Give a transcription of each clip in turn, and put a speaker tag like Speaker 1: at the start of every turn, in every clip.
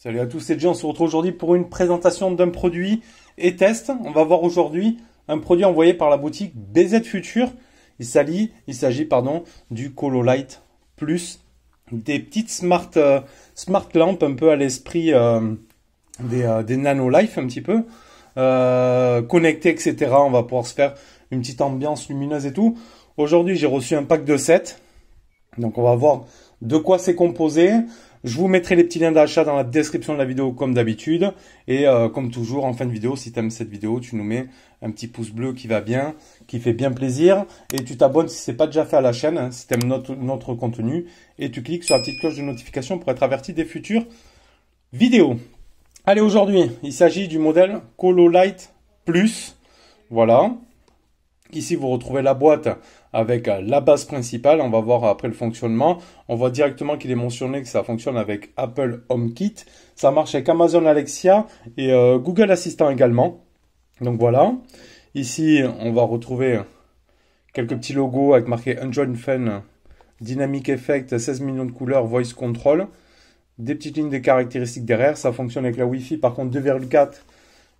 Speaker 1: Salut à tous, c'est Jay, on se retrouve aujourd'hui pour une présentation d'un produit et test. On va voir aujourd'hui un produit envoyé par la boutique BZ Future. Il s'agit du Cololight Plus, des petites smart lampes un peu à l'esprit des Nano Life un petit peu, connectées, etc. On va pouvoir se faire une petite ambiance lumineuse et tout. Aujourd'hui, j'ai reçu un pack de 7. Donc, on va voir de quoi c'est composé. Je vous mettrai les petits liens d'achat dans la description de la vidéo comme d'habitude. Et comme toujours, en fin de vidéo, si tu aimes cette vidéo, tu nous mets un petit pouce bleu qui va bien, qui fait bien plaisir. Et tu t'abonnes si ce n'est pas déjà fait à la chaîne, hein, si tu aimes notre contenu. Et tu cliques sur la petite cloche de notification pour être averti des futures vidéos. Allez, aujourd'hui, il s'agit du modèle Cololight Plus. Voilà. Ici, vous retrouvez la boîte avec la base principale. On va voir après le fonctionnement. On voit directement qu'il est mentionné que ça fonctionne avec Apple HomeKit. Ça marche avec Amazon Alexa et Google Assistant également. Donc voilà. Ici, on va retrouver quelques petits logos avec marqué Android Fan, Dynamic Effect, 16 millions de couleurs, Voice Control. Des petites lignes de caractéristiques derrière. Ça fonctionne avec la Wi-Fi, par contre 2,4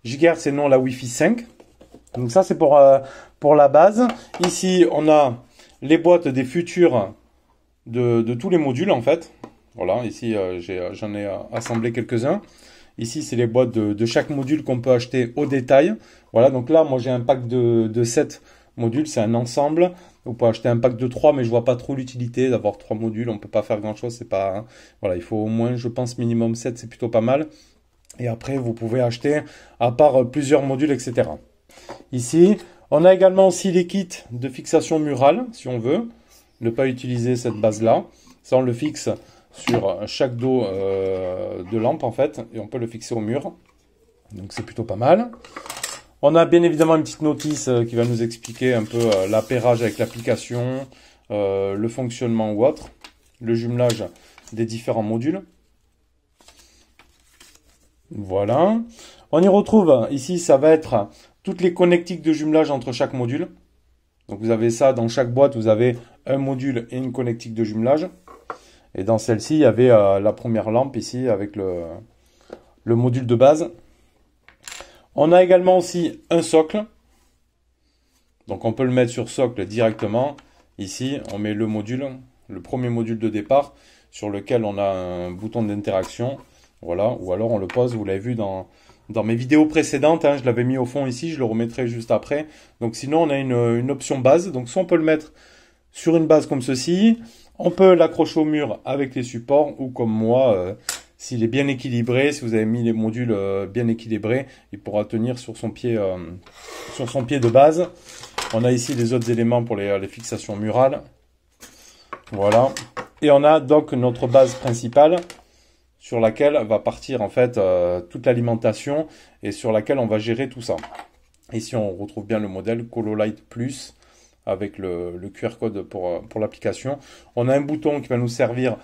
Speaker 1: GHz et non la Wi-Fi 5. Donc ça, c'est pour la base. Ici, on a les boîtes des futurs de tous les modules, en fait. Voilà, ici, j'en ai assemblé quelques-uns. Ici, c'est les boîtes de chaque module qu'on peut acheter au détail. Voilà, donc là, moi, j'ai un pack de 7 modules. C'est un ensemble. Vous pouvez acheter un pack de 3, mais je vois pas trop l'utilité d'avoir 3 modules. On peut pas faire grand-chose. C'est pas, hein. Voilà, il faut au moins, je pense, minimum 7. C'est plutôt pas mal. Et après, vous pouvez acheter à part plusieurs modules, etc. Ici, on a également aussi les kits de fixation murale, si on veut ne pas utiliser cette base-là. Ça, on le fixe sur chaque dos de lampe, en fait, et on peut le fixer au mur. Donc, c'est plutôt pas mal. On a bien évidemment une petite notice qui va nous expliquer un peu l'appairage avec l'application, le fonctionnement ou autre, le jumelage des différents modules. Voilà. On y retrouve, ici, ça va être toutes les connectiques de jumelage entre chaque module. Donc vous avez ça, dans chaque boîte, vous avez un module et une connectique de jumelage. Et dans celle-ci, il y avait la première lampe ici avec le module de base. On a également aussi un socle. Donc on peut le mettre sur socle directement. Ici, on met le module, le premier module de départ, sur lequel on a un bouton d'interaction. Voilà, ou alors on le pose, vous l'avez vu dans mes vidéos précédentes, hein, je l'avais mis au fond ici, je le remettrai juste après. Donc sinon, on a une option base. Donc soit on peut le mettre sur une base comme ceci, on peut l'accrocher au mur avec les supports, ou comme moi, s'il est bien équilibré, si vous avez mis les modules bien équilibrés, il pourra tenir sur son pied de base. On a ici les autres éléments pour les fixations murales. Voilà. Et on a donc notre base principale, sur laquelle va partir en fait toute l'alimentation et sur laquelle on va gérer tout ça. Ici, on retrouve bien le modèle Cololight Plus avec le QR code pour l'application. On a un bouton qui va nous servir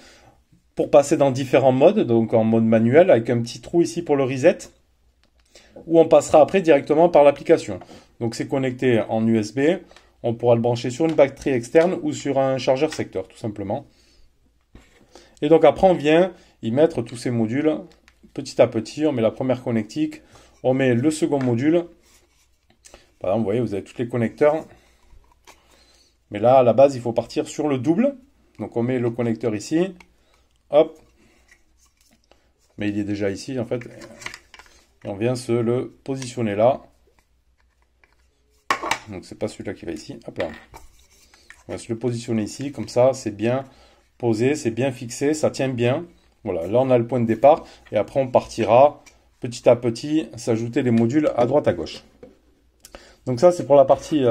Speaker 1: pour passer dans différents modes, donc en mode manuel, avec un petit trou ici pour le reset, où on passera après directement par l'application. Donc c'est connecté en USB, on pourra le brancher sur une batterie externe ou sur un chargeur secteur, tout simplement. Et donc après, on vient y mettre tous ces modules petit à petit. On met la première connectique, on met le second module. Par exemple, vous voyez, vous avez tous les connecteurs. Mais là, à la base, il faut partir sur le double. Donc on met le connecteur ici. Hop. Mais il est déjà ici, en fait. Et on vient se le positionner là. Donc c'est pas celui-là qui va ici. Hop là. On va se le positionner ici. Comme ça, c'est bien posé, c'est bien fixé, ça tient bien. Voilà, là on a le point de départ et après on partira petit à petit s'ajouter les modules à droite à gauche. Donc ça c'est pour la partie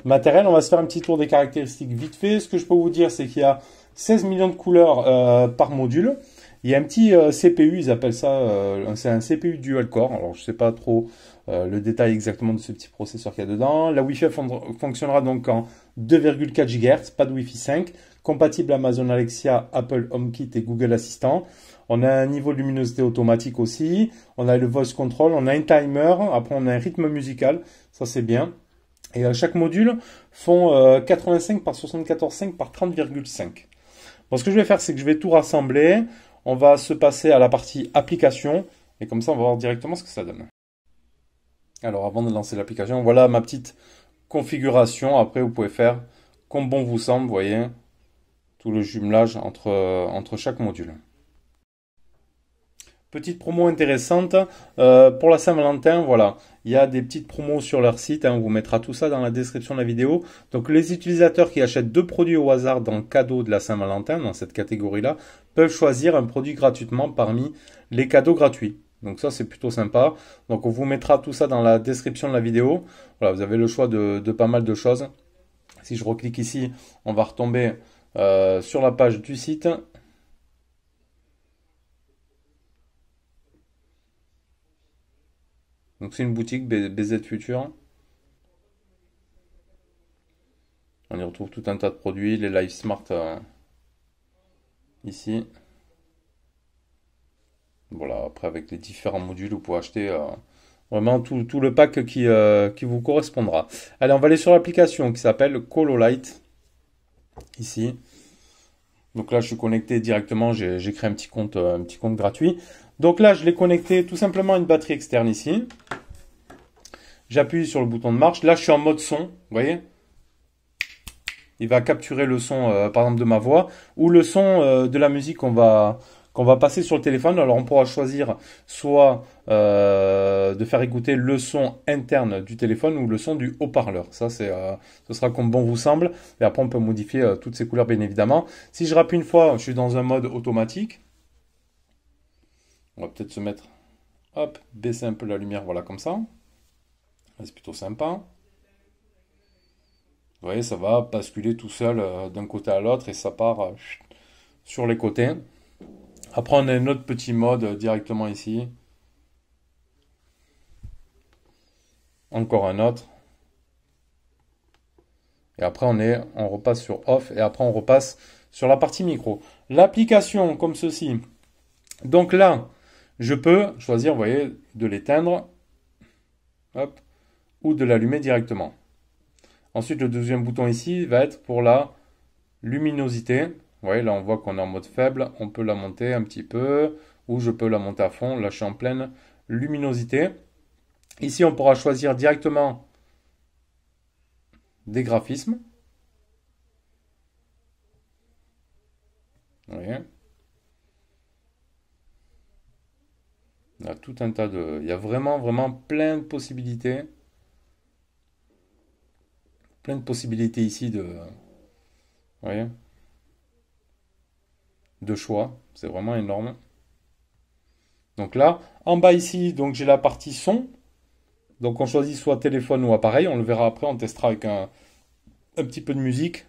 Speaker 1: matérielle. On va se faire un petit tour des caractéristiques vite fait. Ce que je peux vous dire, c'est qu'il y a 16 millions de couleurs par module. Il y a un petit CPU, ils appellent ça, c'est un CPU dual core. Alors je sais pas trop le détail exactement de ce petit processeur qu'il y a dedans. La Wi-Fi fonctionnera donc en 2,4 GHz, pas de Wi-Fi 5, compatible Amazon Alexa, Apple HomeKit et Google Assistant. On a un niveau de luminosité automatique aussi. On a le voice control, on a un timer. Après, on a un rythme musical. Ça, c'est bien. Et chaque module font 85 par 74,5 par 30,5. Bon, ce que je vais faire, c'est que je vais tout rassembler. On va se passer à la partie application. Et comme ça, on va voir directement ce que ça donne. Alors, avant de lancer l'application, voilà ma petite configuration. Après, vous pouvez faire comme bon vous semble. Vous voyez, tout le jumelage entre chaque module. Petite promo intéressante pour la Saint-Valentin, voilà, il y a des petites promos sur leur site, on vous mettra tout ça dans la description de la vidéo. Donc les utilisateurs qui achètent 2 produits au hasard dans le cadeau de la Saint-Valentin, dans cette catégorie-là, peuvent choisir un produit gratuitement parmi les cadeaux gratuits. Donc ça c'est plutôt sympa. Donc on vous mettra tout ça dans la description de la vidéo. Voilà, vous avez le choix de pas mal de choses. Si je reclique ici, on va retomber sur la page du site. Donc c'est une boutique BZ Future. On y retrouve tout un tas de produits, les Live Smart ici. Voilà, après avec les différents modules, vous pouvez acheter vraiment tout le pack qui vous correspondra. Allez, on va aller sur l'application qui s'appelle ColoLight. Ici. Donc là, je suis connecté directement, j'ai créé un petit compte gratuit. Donc là, je l'ai connecté tout simplement à une batterie externe ici. J'appuie sur le bouton de marche. Là, je suis en mode son, vous voyez. Il va capturer le son, par exemple, de ma voix ou le son de la musique qu'on va passer sur le téléphone. Alors, on pourra choisir soit de faire écouter le son interne du téléphone ou le son du haut-parleur. Ça, ce sera comme bon vous semble. Et après, on peut modifier toutes ces couleurs, bien évidemment. Si je rappuie une fois, je suis dans un mode automatique. On va peut-être se mettre, hop, baisser un peu la lumière, voilà, comme ça. C'est plutôt sympa. Vous voyez, ça va basculer tout seul d'un côté à l'autre et ça part sur les côtés. Après, on a un autre petit mode directement ici. Encore un autre. Et après, on repasse sur off et après, on repasse sur la partie micro. L'application comme ceci. Donc là, je peux choisir, vous voyez, de l'éteindre. Hop. Ou de l'allumer directement. Ensuite, le deuxième bouton ici va être pour la luminosité. Vous voyez, là, on voit qu'on est en mode faible. On peut la monter un petit peu ou je peux la monter à fond. Là, je suis en pleine luminosité. Ici, on pourra choisir directement des graphismes. Vous voyez. Il y a tout un tas de... Il y a vraiment plein de possibilités. Plein de possibilités ici de... Vous voyez, de choix. C'est vraiment énorme. Donc là, en bas ici, donc j'ai la partie son. Donc on choisit soit téléphone ou appareil. On le verra après, on testera avec un petit peu de musique.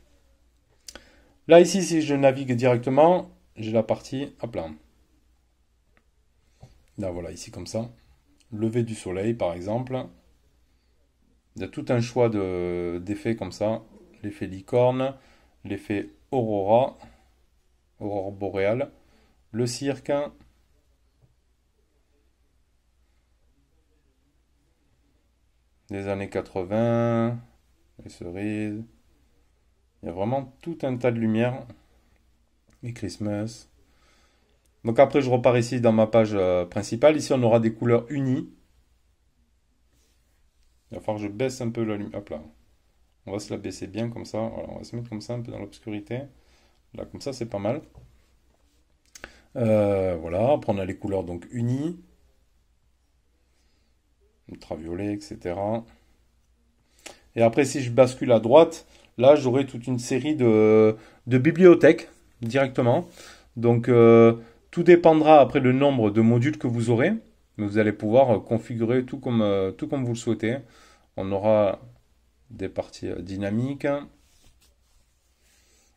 Speaker 1: Là ici, si je navigue directement, j'ai la partie, hop là. Là voilà, ici comme ça. Lever du soleil par exemple. Il y a tout un choix d'effets comme ça. L'effet licorne, l'effet aurora, aurore boréale, le cirque, les années 80, les cerises. Il y a vraiment tout un tas de lumière. Et Christmas. Donc après, je repars ici dans ma page principale. Ici, on aura des couleurs unies. Il va falloir que je baisse un peu la lumière. Hop là. On va se la baisser bien comme ça. Voilà, on va se mettre comme ça, un peu dans l'obscurité. Là, comme ça, c'est pas mal. Voilà. Après, on a les couleurs donc unies. Ultraviolet, etc. Et après, si je bascule à droite, là, j'aurai toute une série de bibliothèques directement. Donc, tout dépendra après le nombre de modules que vous aurez. Mais vous allez pouvoir configurer tout comme vous le souhaitez. On aura des parties dynamiques.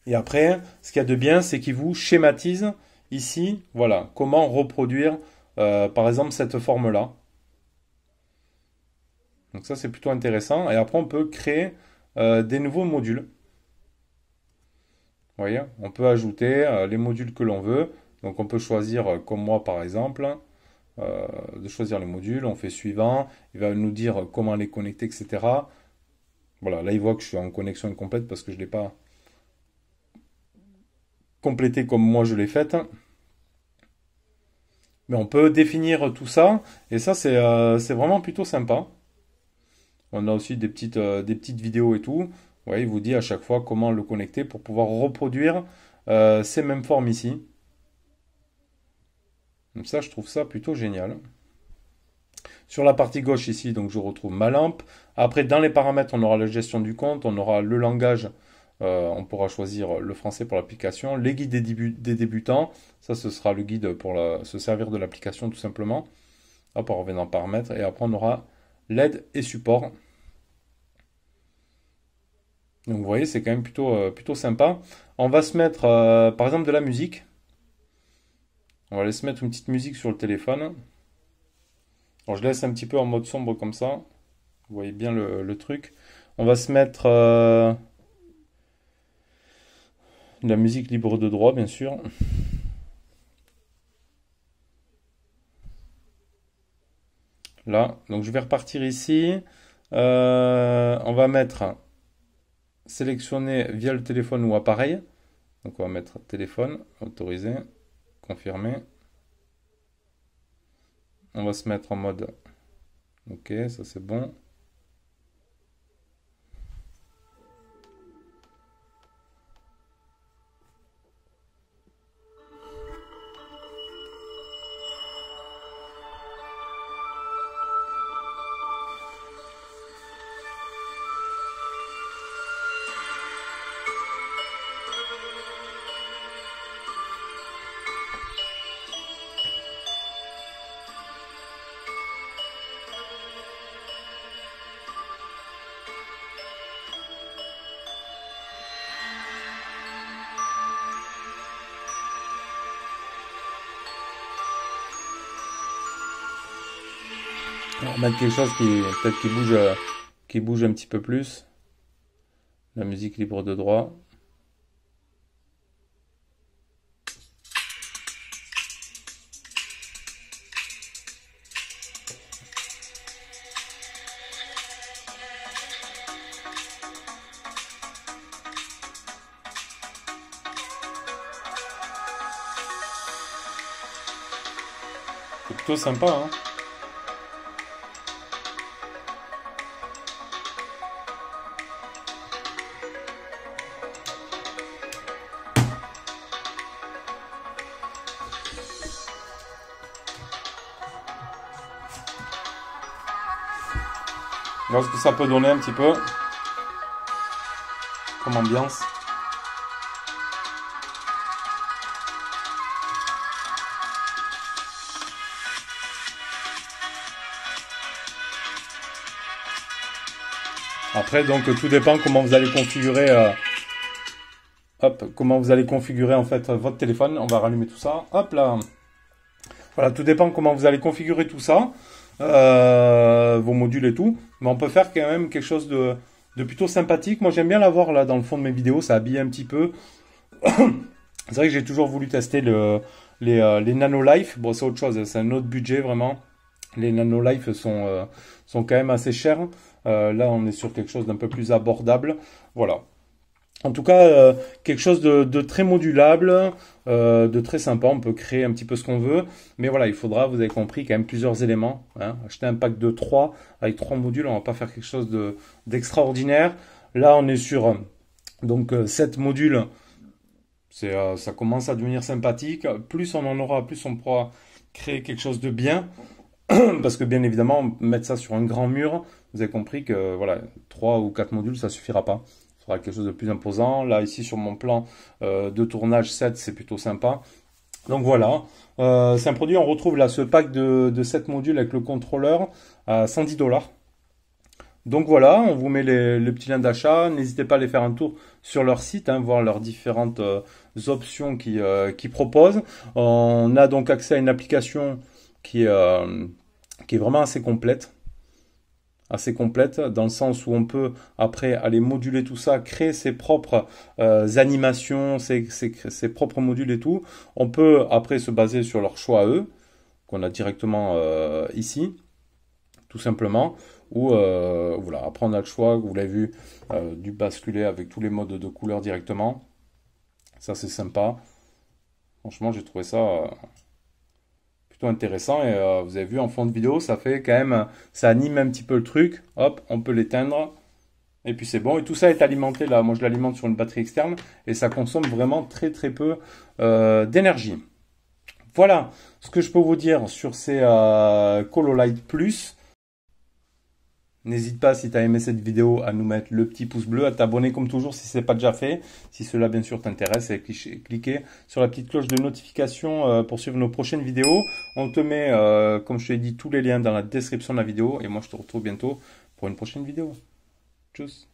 Speaker 1: Et après, ce qu'il y a de bien, c'est qu'il vous schématise ici, voilà, comment reproduire, par exemple, cette forme-là. Donc ça, c'est plutôt intéressant. Et après, on peut créer des nouveaux modules. Vous voyez, on peut ajouter les modules que l'on veut. Donc on peut choisir, comme moi par exemple, de choisir les modules. On fait suivant. Il va nous dire comment les connecter, etc. Voilà, là il voit que je suis en connexion incomplète parce que je ne l'ai pas complété comme moi je l'ai faite. Mais on peut définir tout ça. Et ça, c'est vraiment plutôt sympa. On a aussi des petites vidéos et tout. Vous voyez, il vous dit à chaque fois comment le connecter pour pouvoir reproduire ces mêmes formes ici. Donc ça, je trouve ça plutôt génial. Sur la partie gauche ici, donc je retrouve ma lampe. Après, dans les paramètres, on aura la gestion du compte, on aura le langage. On pourra choisir le français pour l'application. Les guides des débutants. Ça, ce sera le guide pour se servir de l'application tout simplement. Hop, on revient dans paramètres. Et après, on aura l'aide et support. Donc vous voyez, c'est quand même plutôt sympa. On va se mettre, par exemple, de la musique. On va aller se mettre une petite musique sur le téléphone. Alors je laisse un petit peu en mode sombre comme ça. Vous voyez bien le truc. On va se mettre de la musique libre de droit, bien sûr. Là, donc je vais repartir ici. On va mettre sélectionner via le téléphone ou appareil. Donc on va mettre téléphone, autoriser, confirmer. On va se mettre en mode OK, ça c'est bon. On va mettre quelque chose qui peut-être qui bouge un petit peu plus. La musique libre de droit. C'est plutôt sympa, hein. Voilà ce que ça peut donner un petit peu comme ambiance. Après, donc tout dépend comment vous allez configurer, comment vous allez configurer en fait votre téléphone. On va rallumer tout ça. Hop là. Voilà, tout dépend comment vous allez configurer tout ça, vos modules et tout. Mais on peut faire quand même quelque chose de plutôt sympathique. Moi, j'aime bien l'avoir là dans le fond de mes vidéos. Ça habille un petit peu. C'est vrai que j'ai toujours voulu tester les Nanolife. Bon, c'est autre chose. C'est un autre budget vraiment. Les Nanolife sont quand même assez chers. Là, on est sur quelque chose d'un peu plus abordable. Voilà. En tout cas, quelque chose de très modulable, de très sympa. On peut créer un petit peu ce qu'on veut. Mais voilà, il faudra, vous avez compris, quand même plusieurs éléments. Hein. Acheter un pack de 3 avec 3 modules, on va pas faire quelque chose d'extraordinaire. Là, on est sur donc 7 modules. Ça commence à devenir sympathique. Plus on en aura, plus on pourra créer quelque chose de bien. Parce que bien évidemment, mettre ça sur un grand mur, vous avez compris que voilà, 3 ou 4 modules, ça suffira pas. Il faudra quelque chose de plus imposant. Là, ici, sur mon plan de tournage 7, c'est plutôt sympa. Donc voilà, c'est un produit, on retrouve là ce pack de 7 modules avec le contrôleur à 110 $. Donc voilà, on vous met les petits liens d'achat. N'hésitez pas à aller faire un tour sur leur site, hein, voir leurs différentes options qu'ils proposent. On a donc accès à une application qui est vraiment assez complète, dans le sens où on peut après aller moduler tout ça, créer ses propres animations, ses propres modules et tout. On peut après se baser sur leur choix à eux, qu'on a directement ici, tout simplement. Ou voilà, après on a le choix, vous l'avez vu, du basculer avec tous les modes de couleur directement. Ça c'est sympa. Franchement, j'ai trouvé ça plutôt intéressant. Et vous avez vu en fond de vidéo, ça fait quand même, ça anime un petit peu le truc. Hop, on peut l'éteindre. Et puis c'est bon. Et tout ça est alimenté là. Moi je l'alimente sur une batterie externe et ça consomme vraiment très très peu d'énergie. Voilà ce que je peux vous dire sur ces Cololight Plus. N'hésite pas, si tu as aimé cette vidéo, à nous mettre le petit pouce bleu, à t'abonner comme toujours si ce n'est pas déjà fait. Si cela bien sûr t'intéresse, et cliquer sur la petite cloche de notification pour suivre nos prochaines vidéos. On te met, comme je t'ai dit, tous les liens dans la description de la vidéo. Et moi je te retrouve bientôt pour une prochaine vidéo. Tchuss.